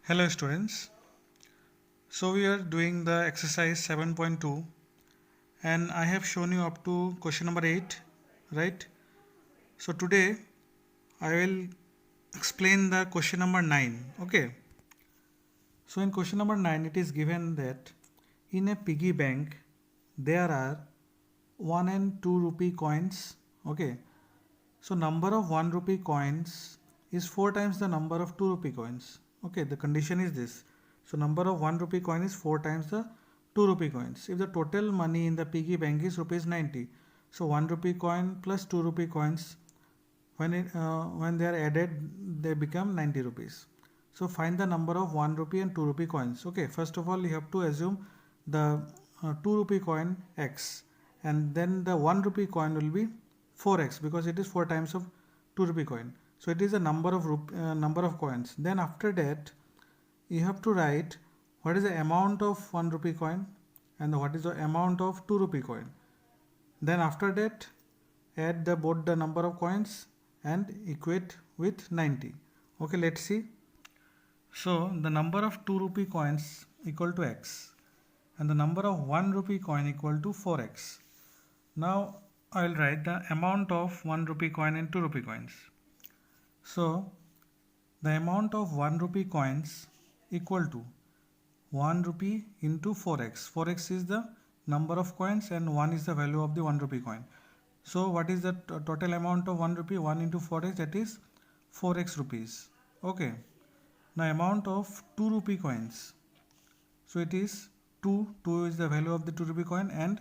Hello students. So we are doing the exercise 7.2 and I have shown you up to question number 8, right? So today I will explain the question number 9. Okay. So in question number 9 it is given that in a piggy bank there are 1 and 2 rupee coins. Okay. So number of 1 rupee coins is 4 times the number of 2 rupee coins. Okay, the condition is this. So number of 1 rupee coin is 4 times the 2 rupee coins. If the total money in the piggy bank is rupees 90, so 1 rupee coin plus 2 rupee coins, when they are added, they become 90 rupees. So find the number of 1 rupee and 2 rupee coins. Okay, first of all you have to assume the 2 rupee coin x, and then the 1 rupee coin will be 4x because it is 4 times of 2 rupee coin. So it is a number of coins. Then after that you have to write what is the amount of 1 rupee coin and what is the amount of 2 rupee coin. Then after that add both the number of coins and equate with 90. Okay, let's see. So the number of 2 rupee coins equal to x and the number of 1 rupee coin equal to 4x. Now I will write the amount of 1 rupee coin and 2 rupee coins. So the amount of 1 rupee coins equal to 1 rupee into 4x. 4x is the number of coins and 1 is the value of the 1 rupee coin. So what is the total amount of 1 rupee? 1 into 4x, that is 4x rupees. Okay. Now amount of 2 rupee coins. So it is 2. 2 is the value of the 2 rupee coin and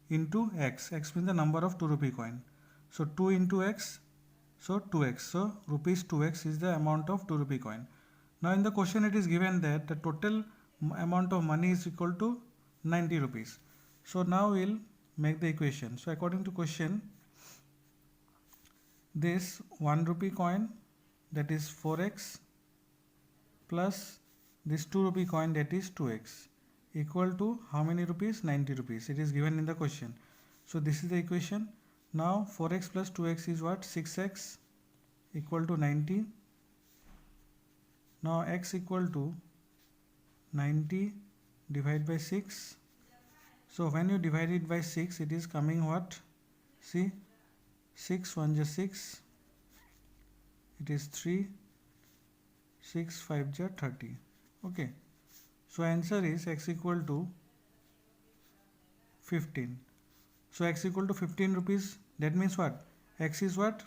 into x. X means the number of 2 rupee coin. So 2 into x, so 2x. So rupees 2x is the amount of 2 rupee coin. Now in the question it is given that the total amount of money is equal to 90 rupees. So now we'll make the equation. So according to question, this 1 rupee coin, that is 4x, plus this 2 rupee coin, that is 2x, equal to how many rupees? 90 rupees. It is given in the question. So this is the equation. Now 4x plus 2x is what? 6x equal to 90. Now x equal to 90 divided by 6. So when you divide it by 6, it is coming what? See, 6 1 is 6, it is 3, 6 5 is 30. Okay, so answer is x equal to 15. So x equal to 15 rupees. That means what? X is what?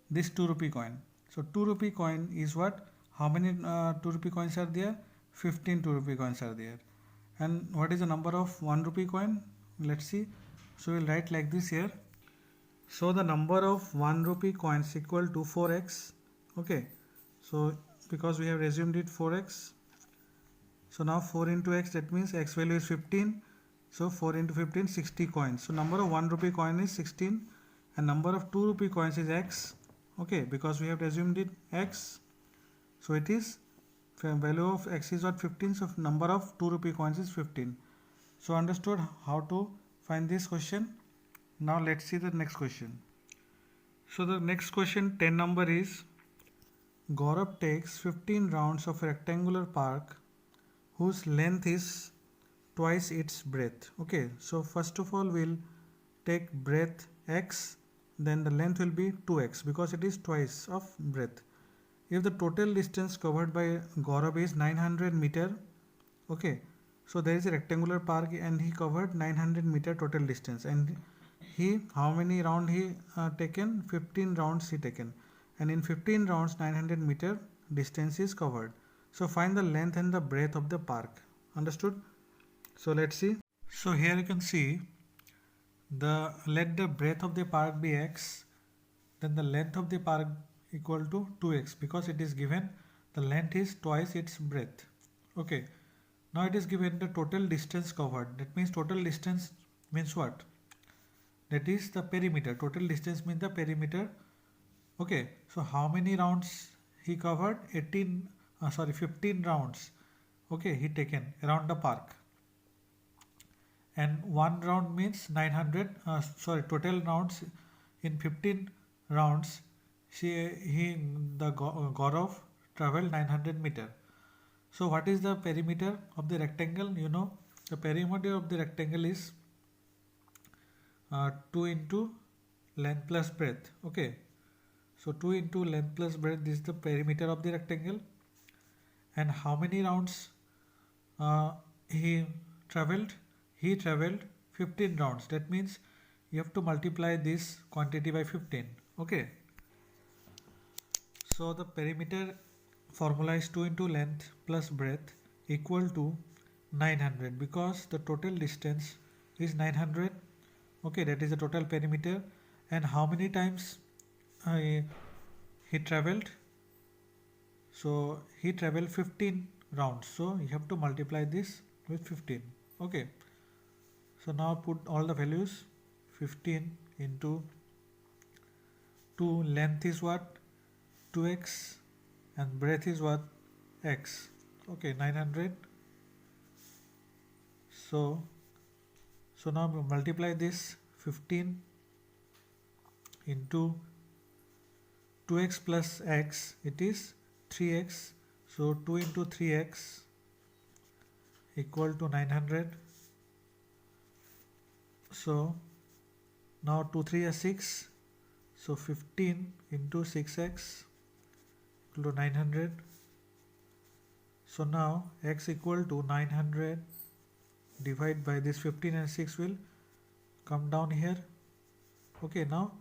This 2 rupee coin. So 2 rupee coin is what? How many 2 rupee coins are there? 15 2 rupee coins are there. And what is the number of 1 rupee coin? Let's see. So we'll write like this here. So the number of 1 rupee coins equal to 4x. Okay. So because we have assumed it 4x. So now 4 into x, that means x value is 15. So 4 into 15, 60 coins. So number of 1 rupee coin is 16 and number of 2 rupee coins is x. Okay, because we have assumed it x. So it is value of x is what? 15. So number of 2 rupee coins is 15. So understood how to find this question. Now let's see the next question. So the next question 10 number is Gaurav takes 15 rounds of a rectangular park whose length is twice its breadth. Okay, so first of all we'll take breadth x, then the length will be 2x because it is twice of breadth. If the total distance covered by Gaurav is 900 meter, okay, so there is a rectangular park and he covered 900 meter total distance, and he how many round he taken? 15 rounds he taken, and in 15 rounds 900 meter distance is covered. So find the length and the breadth of the park. Understood? So let's see. So here you can see let the breadth of the park be x, then the length of the park equal to 2x because it is given the length is twice its breadth. Okay, now it is given the total distance covered. That means total distance means what? That is the perimeter. Total distance means the perimeter. Okay, so how many rounds he covered? 15 rounds. Okay, he taken around the park. And one round means 900, total rounds in 15 rounds. The Gaurav traveled 900 meter. So what is the perimeter of the rectangle? You know, the perimeter of the rectangle is 2 into length plus breadth. Okay, so 2 into length plus breadth is the perimeter of the rectangle. And how many rounds uh, he traveled? He traveled 15 rounds. That means you have to multiply this quantity by 15. Okay, so the perimeter formula is 2 into length plus breadth equal to 900, because the total distance is 900. Okay, that is the total perimeter. And how many times he traveled? So he traveled 15 rounds, so you have to multiply this with 15. Okay, so now put all the values. 15 into 2, length is what? 2x, and breadth is what? X. Okay, 900. So now multiply this 15 into 2x plus x, it is 3x. So 2 into 3x equal to 900. So now 2 3 is 6. So 15 into 6x equal to 900. So now x equal to 900 divided by this 15, and 6 will come down here. Okay, now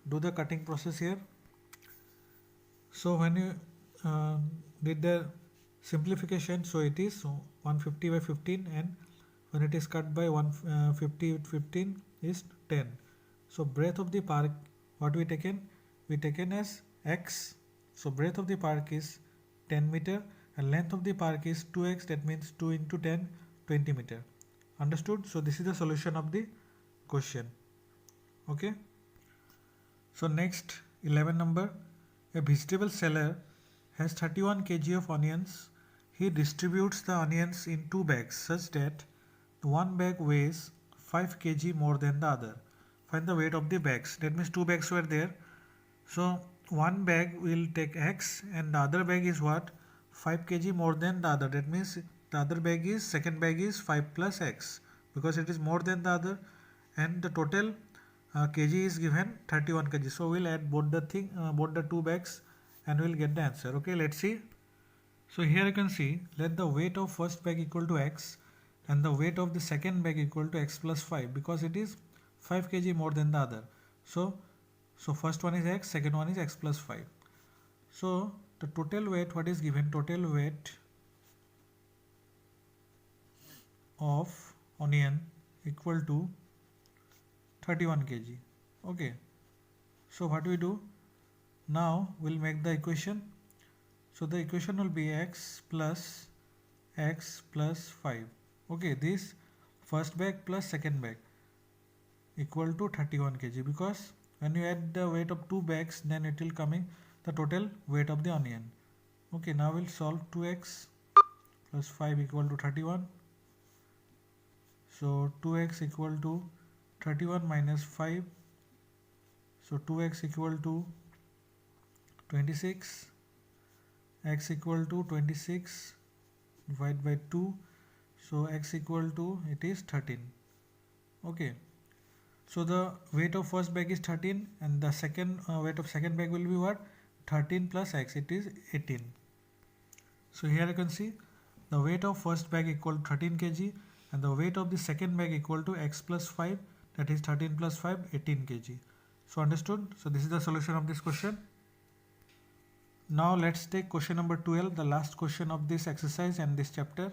do the cutting process here. So when you did the simplification, so it is 150 by 15, and when it is cut by 150 with 15 is 10. So breadth of the park, what we taken as x. So breadth of the park is 10 meter and length of the park is 2x, that means 2 into 10, 20 meter. Understood? So this is the solution of the question. Okay, so next 11 number. A vegetable seller has 31 kg of onions. He distributes the onions in 2 bags such that one bag weighs 5 kg more than the other. Find the weight of the bags. That means 2 bags were there. So one bag will take x and the other bag is what? 5 kg more than the other. That means the other bag is, second bag is 5 plus x, because it is more than the other, and the total kg is given 31 kg. So we'll add both the two bags and we'll get the answer. Okay, let's see. So here you can see, let the weight of first bag equal to x and the weight of the second bag equal to x plus 5, because it is 5 kg more than the other. So first one is x, second one is x plus 5. So the total weight, what is given? Total weight of onion equal to 31 kg. Okay, so what we do now, we'll make the equation. So the equation will be x plus 5. Okay, this first bag plus second bag equal to 31 kg, because when you add the weight of 2 bags, then it will coming the total weight of the onion. Okay, now we'll solve 2x plus 5 equal to 31. So 2x equal to 31 minus 5. So 2x equal to 26. X equal to 26 divided by 2. So x equal to, it is 13. Okay. So the weight of first bag is 13 and the second weight of second bag will be what? 13 plus x, it is 18. So here you can see the weight of first bag equal to 13 kg and the weight of the second bag equal to x plus 5, that is 13 plus 5, 18 kg. So understood? So this is the solution of this question. Now let's take question number 12, the last question of this exercise and this chapter.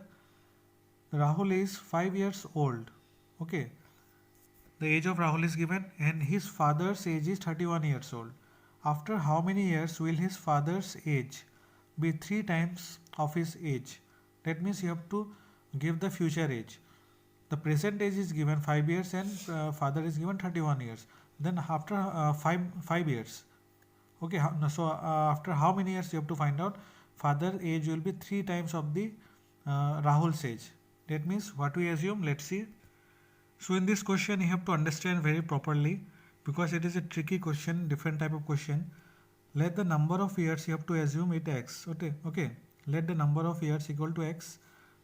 Rahul is 5 years old. Okay. The age of Rahul is given and his father's age is 31 years old. After how many years will his father's age be 3 times of his age? That means you have to give the future age. The present age is given 5 years and father is given 31 years. Then after 5 years. Okay, so after how many years you have to find out? Father's age will be 3 times of the Rahul's age. That means what we assume, let's see. So in this question you have to understand very properly, because it is a tricky question, different type of question. let the number of years, you have to assume it x. Okay, let the number of years equal to x.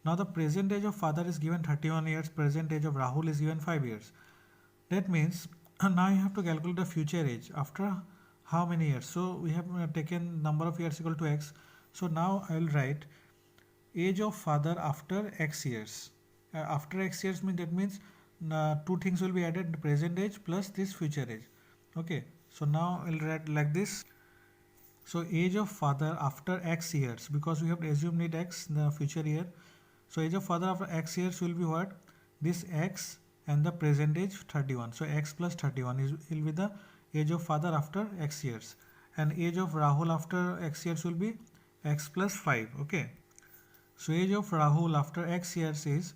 Now the present age of father is given 31 years, present age of Rahul is given 5 years. That means now you have to calculate the future age after how many years. So we have taken number of years equal to x. So now I will write age of father after x years. After x years means, that means two things will be added, the present age plus this future age. Okay, so now I'll write like this. So age of father after x years, because we have to assume it x the future year. So age of father after x years will be what? This x and the present age 31. So x plus 31 will be the age of father after x years. And age of Rahul after x years will be x plus 5. Okay. So age of Rahul after x years is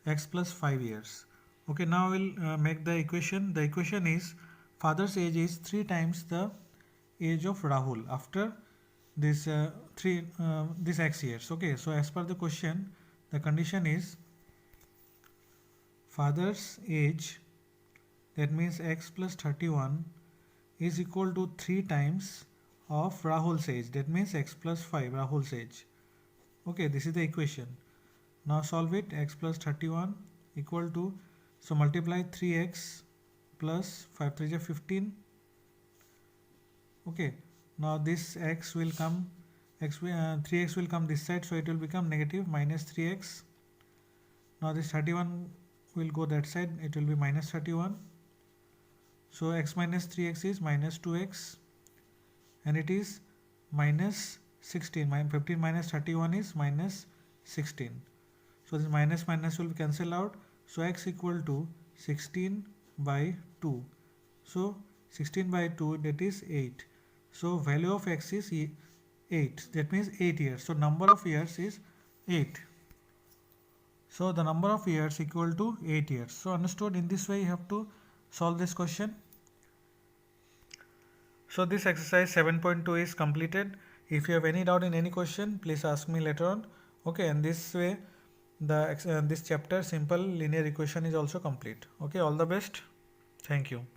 x plus 5 years. Okay, now we'll make the equation. The equation is father's age is 3 times the age of Rahul after this this x years. Okay, so as per the question, the condition is father's age, that means x plus 31, is equal to 3 times of Rahul's age, that means x plus 5 Rahul's age. Okay, this is the equation. Now solve it. X plus 31 equal to, so multiply 3x plus 5 3 is 15. Okay, now this x will come, 3x will come this side, so it will become negative minus 3x. Now this 31 will go that side, it will be minus 31. So x minus 3x is minus 2x, and it is minus 16. 15 minus 31 is minus 16. So this minus minus will cancel out. So x equal to 16 by 2. So 16 by 2, that is 8. So value of x is 8. That means 8 years. So number of years is 8. So the number of years equal to 8 years. So understood? In this way you have to solve this question. So this exercise 7.2 is completed. If you have any doubt in any question, please ask me later on. Okay, and this way this chapter simple linear equation is also complete. Okay, all the best. Thank you.